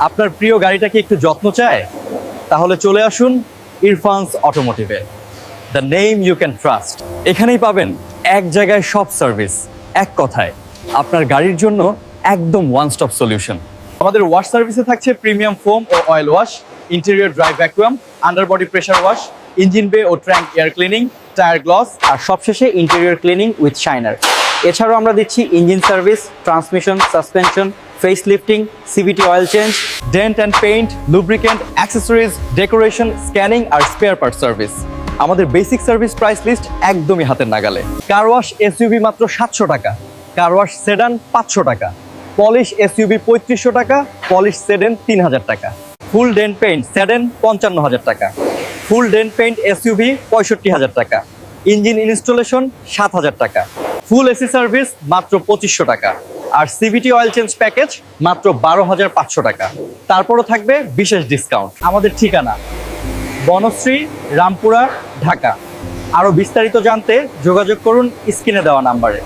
আপনার প্রিয় গাড়িটা কি একটু যত্ন চায়? তাহলে চলে আসুন ইরফানস অটোমোটিভে, the name you can trust. এখানেই পাবেন এক জায়গায় সব সার্ভিস, এক কথায় আপনার গাড়ির জন্য একদম ওয়ান স্টপ সলিউশন। আমাদের ওয়াশ সার্ভিসে থাকছে প্রিমিয়াম ফোম ও oil wash, interior dry vacuum, underbody pressure wash, engine bay ও trunk air cleaning, tyre gloss, আর সবশেষে ইন্টেরিয়র ক্লিনিং উইথ শাইনার। এছাড়াও আমরা দিচ্ছি engine service, transmission, suspension, face lifting, CVT oil change, dent and paint, lubricant, accessories, decoration, scanning আর spare part service. আমাদের basic service price list একদমই হাতের নাগালে। কার ওয়াশ এসইউভি মাত্র 700 টাকা, কার ওয়াশ সেডান 500 টাকা, পলিশ এসইউভি 3500 টাকা, polish sedan 3000 টাকা, ফুল ডেন্ট পেইন্ট সেডান 55,000 টাকা, ফুল ডেন্ট পেইন্ট এসইউভি 65,000 টাকা, ইঞ্জিন ইনস্টলেশন 7,000 টাকা, ফুল এসি সার্ভিস মাত্র 2500 টাকা, আর সিভিটি অয়েল চেঞ্জ প্যাকেজ মাত্র 12,500 টাকা। তারপরও থাকবে বিশেষ ডিসকাউন্ট। আমাদের ঠিকানা বনশ্রী, রামপুরা, ঢাকা। আরও বিস্তারিত জানতে যোগাযোগ করুন স্ক্রিনে দেওয়া নাম্বারে।